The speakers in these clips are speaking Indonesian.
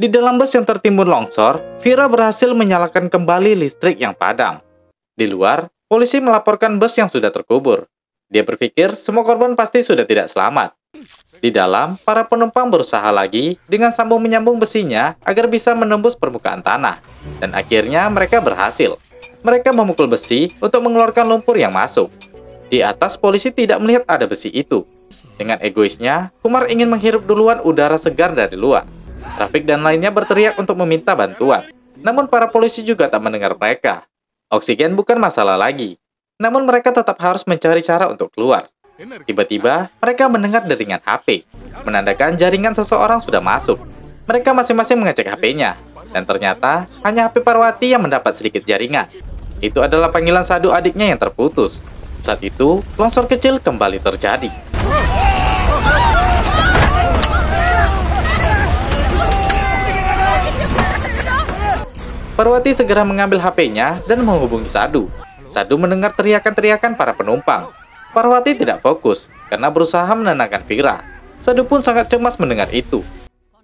Di dalam bus yang tertimbun longsor, Vira berhasil menyalakan kembali listrik yang padam. Di luar, polisi melaporkan bus yang sudah terkubur. Dia berpikir semua korban pasti sudah tidak selamat. Di dalam, para penumpang berusaha lagi dengan sambung-menyambung besinya agar bisa menembus permukaan tanah. Dan akhirnya mereka berhasil. Mereka memukul besi untuk mengeluarkan lumpur yang masuk. Di atas, polisi tidak melihat ada besi itu. Dengan egoisnya, Kumar ingin menghirup duluan udara segar dari luar. Rafiq dan lainnya berteriak untuk meminta bantuan. Namun para polisi juga tak mendengar mereka. Oksigen bukan masalah lagi. Namun mereka tetap harus mencari cara untuk keluar. Tiba-tiba, mereka mendengar deringan HP, menandakan jaringan seseorang sudah masuk. Mereka masing-masing mengecek HP-nya, dan ternyata hanya HP Parwati yang mendapat sedikit jaringan. Itu adalah panggilan Sadu adiknya yang terputus. Saat itu, longsor kecil kembali terjadi. Parwati segera mengambil HP-nya dan menghubungi Sadu. Sadu mendengar teriakan-teriakan para penumpang. Parwati tidak fokus karena berusaha menenangkan Vira. Sadu pun sangat cemas mendengar itu.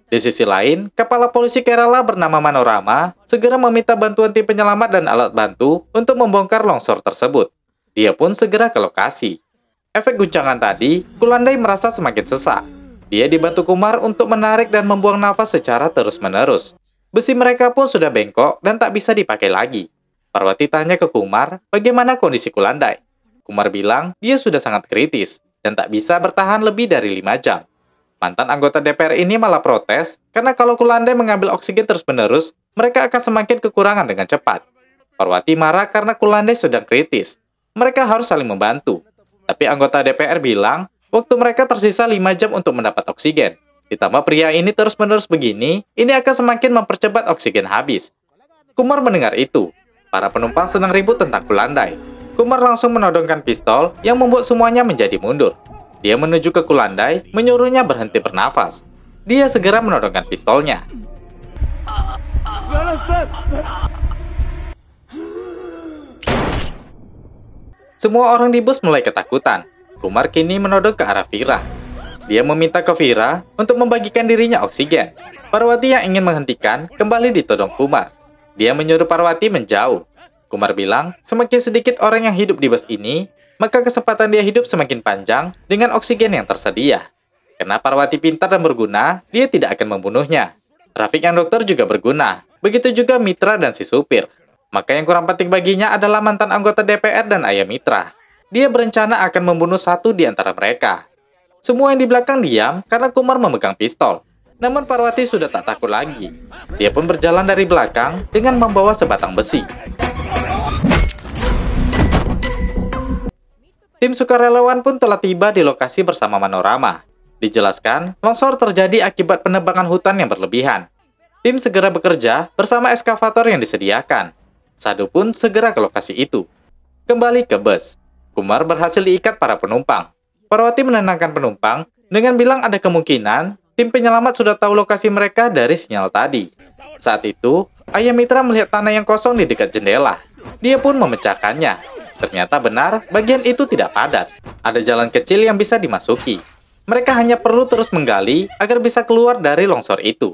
Di sisi lain, kepala polisi Kerala bernama Manorama segera meminta bantuan tim penyelamat dan alat bantu untuk membongkar longsor tersebut. Dia pun segera ke lokasi. Efek guncangan tadi, Kulandai merasa semakin sesak. Dia dibantu Kumar untuk menarik dan membuang nafas secara terus-menerus. Besi mereka pun sudah bengkok dan tak bisa dipakai lagi. Parwati tanya ke Kumar, bagaimana kondisi Kulandai? Kumar bilang dia sudah sangat kritis dan tak bisa bertahan lebih dari 5 jam. Mantan anggota DPR ini malah protes karena kalau Kulandai mengambil oksigen terus-menerus, mereka akan semakin kekurangan dengan cepat. Parwati marah karena Kulandai sedang kritis. Mereka harus saling membantu. Tapi anggota DPR bilang, waktu mereka tersisa 5 jam untuk mendapat oksigen. Ditambah pria ini terus-menerus begini, ini akan semakin mempercepat oksigen habis. Kumar mendengar itu. Para penumpang sedang ribut tentang Kulandai. Kumar langsung menodongkan pistol yang membuat semuanya menjadi mundur. Dia menuju ke Kulandai, menyuruhnya berhenti bernafas. Dia segera menodongkan pistolnya. Semua orang di bus mulai ketakutan. Kumar kini menodong ke arah Vira. Dia meminta ke Vira untuk membagikan dirinya oksigen. Parwati yang ingin menghentikan kembali ditodong Kumar. Dia menyuruh Parwati menjauh. Kumar bilang, semakin sedikit orang yang hidup di bus ini, maka kesempatan dia hidup semakin panjang dengan oksigen yang tersedia. Karena Parwati pintar dan berguna, dia tidak akan membunuhnya. Rafiq yang dokter juga berguna, begitu juga Mitra dan si supir. Maka yang kurang penting baginya adalah mantan anggota DPR dan ayah Mitra. Dia berencana akan membunuh satu di antara mereka. Semua yang di belakang diam karena Kumar memegang pistol. Namun Parwati sudah tak takut lagi. Dia pun berjalan dari belakang dengan membawa sebatang besi. Tim sukarelawan pun telah tiba di lokasi bersama Manorama. Dijelaskan, longsor terjadi akibat penebangan hutan yang berlebihan. Tim segera bekerja bersama eskavator yang disediakan. Sadu pun segera ke lokasi itu. Kembali ke bus, Kumar berhasil diikat para penumpang. Parwati menenangkan penumpang dengan bilang ada kemungkinan tim penyelamat sudah tahu lokasi mereka dari sinyal tadi. Saat itu, ayah Mitra melihat tanah yang kosong di dekat jendela. Dia pun memecahkannya. Ternyata benar, bagian itu tidak padat. Ada jalan kecil yang bisa dimasuki. Mereka hanya perlu terus menggali agar bisa keluar dari longsor itu.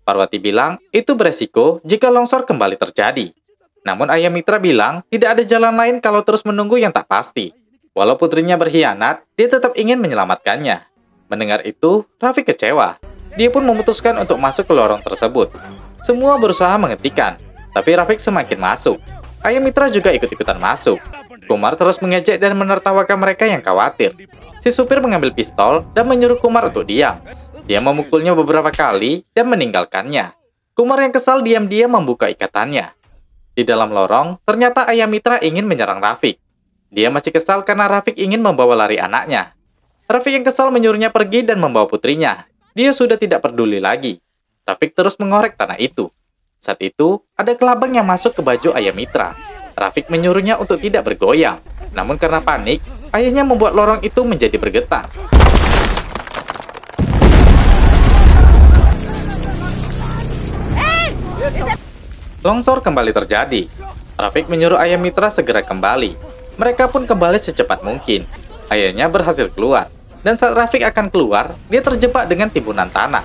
Parwati bilang, itu beresiko jika longsor kembali terjadi. Namun ayah Mitra bilang, tidak ada jalan lain kalau terus menunggu yang tak pasti. Walau putrinya berkhianat, dia tetap ingin menyelamatkannya. Mendengar itu, Rafiq kecewa. Dia pun memutuskan untuk masuk ke lorong tersebut. Semua berusaha menghentikan, tapi Rafiq semakin masuk. Ayah Mitra juga ikut-ikutan masuk. Kumar terus mengejek dan menertawakan mereka yang khawatir. Si supir mengambil pistol dan menyuruh Kumar untuk diam. Dia memukulnya beberapa kali dan meninggalkannya. Kumar yang kesal diam-diam membuka ikatannya. Di dalam lorong, ternyata ayah Mitra ingin menyerang Rafiq. Dia masih kesal karena Rafiq ingin membawa lari anaknya. Rafiq yang kesal menyuruhnya pergi dan membawa putrinya. Dia sudah tidak peduli lagi. Rafiq terus mengorek tanah itu. Saat itu, ada kelabang yang masuk ke baju ayah Mitra. Rafiq menyuruhnya untuk tidak bergoyang. Namun karena panik, ayahnya membuat lorong itu menjadi bergetar. Longsor kembali terjadi. Rafiq menyuruh ayah Mitra segera kembali. Mereka pun kembali secepat mungkin. Ayahnya berhasil keluar. Dan saat Rafiq akan keluar, dia terjebak dengan timbunan tanah.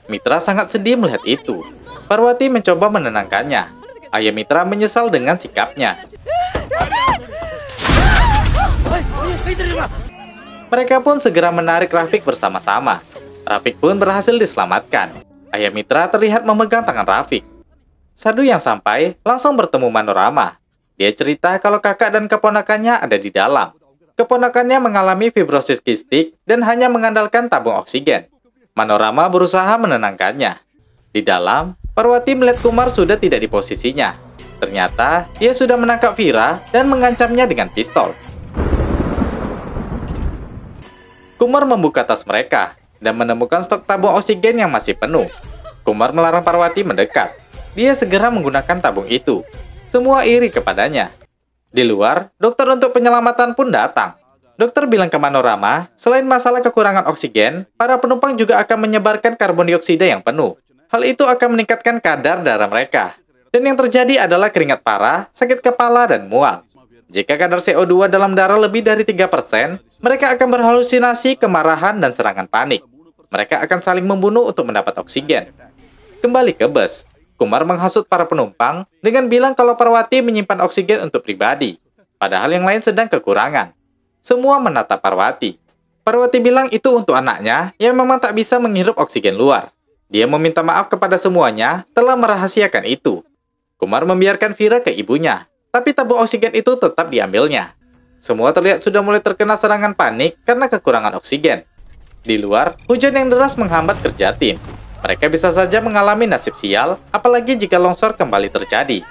Mitra sangat sedih melihat itu. Parwati mencoba menenangkannya. Ayah Mitra menyesal dengan sikapnya. Mereka pun segera menarik Rafiq bersama-sama. Rafiq pun berhasil diselamatkan. Ayah Mitra terlihat memegang tangan Rafiq. Sadu yang sampai langsung bertemu Manorama. Dia cerita kalau kakak dan keponakannya ada di dalam. Keponakannya mengalami fibrosis kistik dan hanya mengandalkan tabung oksigen. Manorama berusaha menenangkannya. Di dalam, Parwati melihat Kumar sudah tidak di posisinya. Ternyata, dia sudah menangkap Vira dan mengancamnya dengan pistol. Kumar membuka tas mereka dan menemukan stok tabung oksigen yang masih penuh. Kumar melarang Parwati mendekat. Dia segera menggunakan tabung itu. Semua iri kepadanya. Di luar, dokter untuk penyelamatan pun datang. Dokter bilang ke Manorama, selain masalah kekurangan oksigen, para penumpang juga akan menyebarkan karbon dioksida yang penuh. Hal itu akan meningkatkan kadar darah mereka. Dan yang terjadi adalah keringat parah, sakit kepala, dan mual. Jika kadar CO2 dalam darah lebih dari 3%, mereka akan berhalusinasi, kemarahan, dan serangan panik. Mereka akan saling membunuh untuk mendapat oksigen. Kembali ke bus, Kumar menghasut para penumpang dengan bilang kalau Parwati menyimpan oksigen untuk pribadi, padahal yang lain sedang kekurangan. Semua menatap Parwati. Parwati bilang itu untuk anaknya yang memang tak bisa menghirup oksigen luar. Dia meminta maaf kepada semuanya telah merahasiakan itu. Kumar membiarkan Vira ke ibunya, tapi tabung oksigen itu tetap diambilnya. Semua terlihat sudah mulai terkena serangan panik karena kekurangan oksigen. Di luar, hujan yang deras menghambat kerja tim. Mereka bisa saja mengalami nasib sial, apalagi jika longsor kembali terjadi.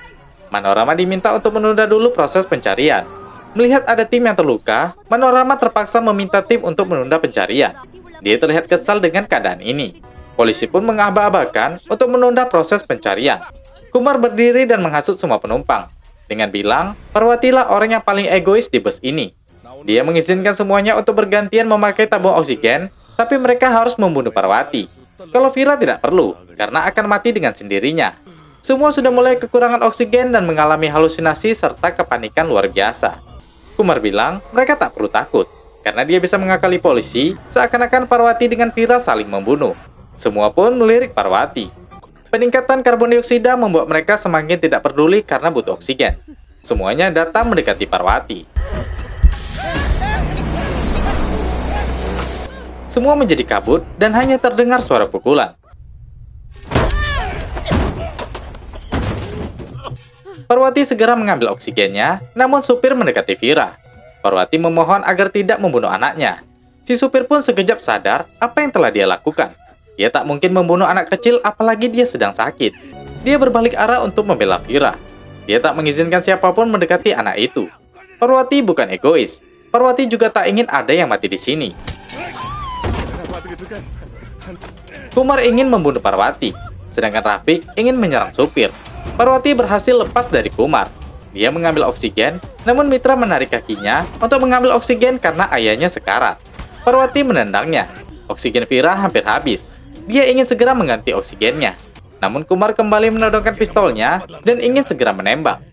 Manorama diminta untuk menunda dulu proses pencarian. Melihat ada tim yang terluka, Manorama terpaksa meminta tim untuk menunda pencarian. Dia terlihat kesal dengan keadaan ini. Polisi pun mengabak-abakan untuk menunda proses pencarian. Kumar berdiri dan menghasut semua penumpang. Dengan bilang, Parwatilah orang yang paling egois di bus ini. Dia mengizinkan semuanya untuk bergantian memakai tabung oksigen, tapi mereka harus membunuh Parwati. Kalau Vira tidak perlu, karena akan mati dengan sendirinya. Semua sudah mulai kekurangan oksigen dan mengalami halusinasi serta kepanikan luar biasa. Kumar bilang mereka tak perlu takut, karena dia bisa mengakali polisi seakan-akan Parwati dengan Vira saling membunuh. Semua pun melirik Parwati. Peningkatan karbon dioksida membuat mereka semakin tidak peduli karena butuh oksigen. Semuanya datang mendekati Parwati. Semua menjadi kabut dan hanya terdengar suara pukulan. Parwati segera mengambil oksigennya, namun supir mendekati Vira. Parwati memohon agar tidak membunuh anaknya. Si supir pun sekejap sadar apa yang telah dia lakukan. Dia tak mungkin membunuh anak kecil apalagi dia sedang sakit. Dia berbalik arah untuk membela Vira. Dia tak mengizinkan siapapun mendekati anak itu. Parwati bukan egois. Parwati juga tak ingin ada yang mati di sini. Kumar ingin membunuh Parwati, sedangkan Rafiq ingin menyerang supir. Parwati berhasil lepas dari Kumar. Dia mengambil oksigen, namun Mitra menarik kakinya untuk mengambil oksigen karena ayahnya sekarat. Parwati menendangnya. Oksigen Vira hampir habis. Dia ingin segera mengganti oksigennya. Namun Kumar kembali menodongkan pistolnya dan ingin segera menembak.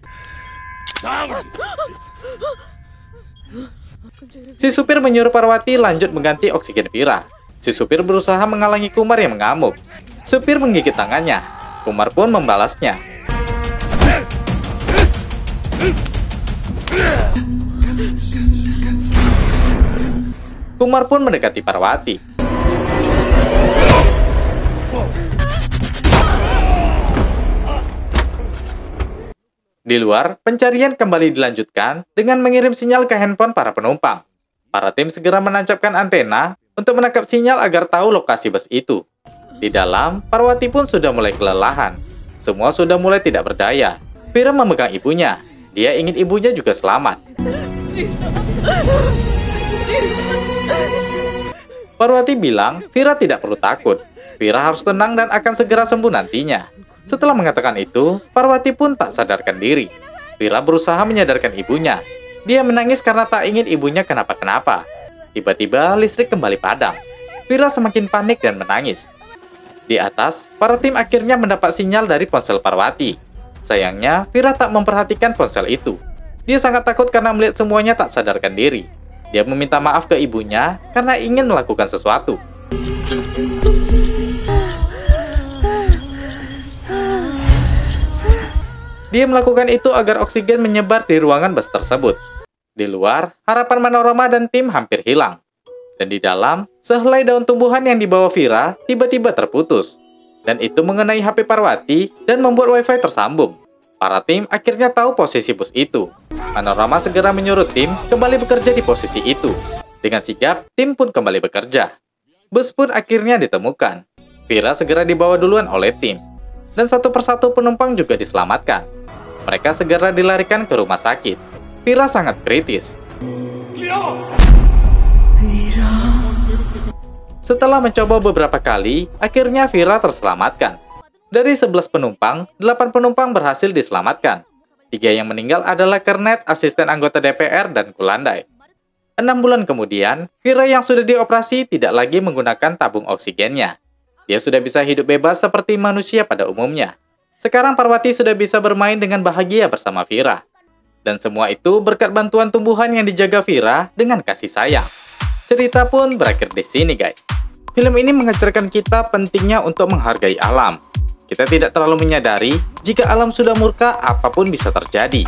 Si supir menyuruh Parwati lanjut mengganti oksigen Vira. Si supir berusaha menghalangi Kumar yang mengamuk. Supir menggigit tangannya. Kumar pun membalasnya. Kumar pun mendekati Parwati. Di luar, pencarian kembali dilanjutkan dengan mengirim sinyal ke handphone para penumpang. Para tim segera menancapkan antena untuk menangkap sinyal agar tahu lokasi bus itu. Di dalam, Parwati pun sudah mulai kelelahan. Semua sudah mulai tidak berdaya. Vira memegang ibunya. Dia ingin ibunya juga selamat. Parwati bilang Vira tidak perlu takut. Vira harus tenang dan akan segera sembuh nantinya. Setelah mengatakan itu, Parwati pun tak sadarkan diri. Vira berusaha menyadarkan ibunya. Dia menangis karena tak ingin ibunya kenapa-kenapa. Tiba-tiba listrik kembali padam. Vira semakin panik dan menangis. Di atas, para tim akhirnya mendapat sinyal dari ponsel Parwati. Sayangnya, Vira tak memperhatikan ponsel itu. Dia sangat takut karena melihat semuanya tak sadarkan diri. Dia meminta maaf ke ibunya karena ingin melakukan sesuatu. Dia melakukan itu agar oksigen menyebar di ruangan bus tersebut. Di luar, harapan Manorama dan tim hampir hilang. Dan di dalam, sehelai daun tumbuhan yang dibawa Vira tiba-tiba terputus. Dan itu mengenai HP Parwati dan membuat wifi tersambung. Para tim akhirnya tahu posisi bus itu. Manorama segera menyuruh tim kembali bekerja di posisi itu. Dengan sigap, tim pun kembali bekerja. Bus pun akhirnya ditemukan. Vira segera dibawa duluan oleh tim. Dan satu persatu penumpang juga diselamatkan. Mereka segera dilarikan ke rumah sakit. Vira sangat kritis. Setelah mencoba beberapa kali, akhirnya Vira terselamatkan. Dari 11 penumpang, 8 penumpang berhasil diselamatkan. 3 yang meninggal adalah Kernet, asisten anggota DPR, dan Kulandai. 6 bulan kemudian, Vira yang sudah dioperasi tidak lagi menggunakan tabung oksigennya. Dia sudah bisa hidup bebas seperti manusia pada umumnya. Sekarang Parwati sudah bisa bermain dengan bahagia bersama Vira. Dan semua itu berkat bantuan tumbuhan yang dijaga Vira dengan kasih sayang. Cerita pun berakhir di sini, guys. Film ini mengajarkan kita pentingnya untuk menghargai alam. Kita tidak terlalu menyadari jika alam sudah murka, apapun bisa terjadi.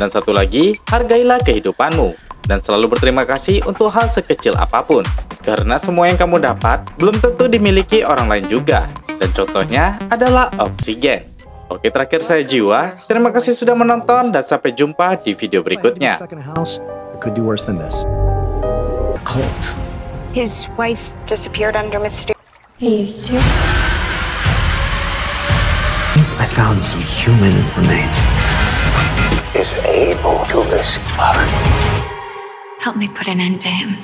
Dan satu lagi, hargailah kehidupanmu. Dan selalu berterima kasih untuk hal sekecil apapun. Karena semua yang kamu dapat belum tentu dimiliki orang lain juga. Dan contohnya adalah oksigen. Oke, terakhir saya Jiwa. Terima kasih sudah menonton dan sampai jumpa di video berikutnya. His wife disappeared under mysterious. He used to. I found some human remains. Is able to risk his father. Help me put an end to him.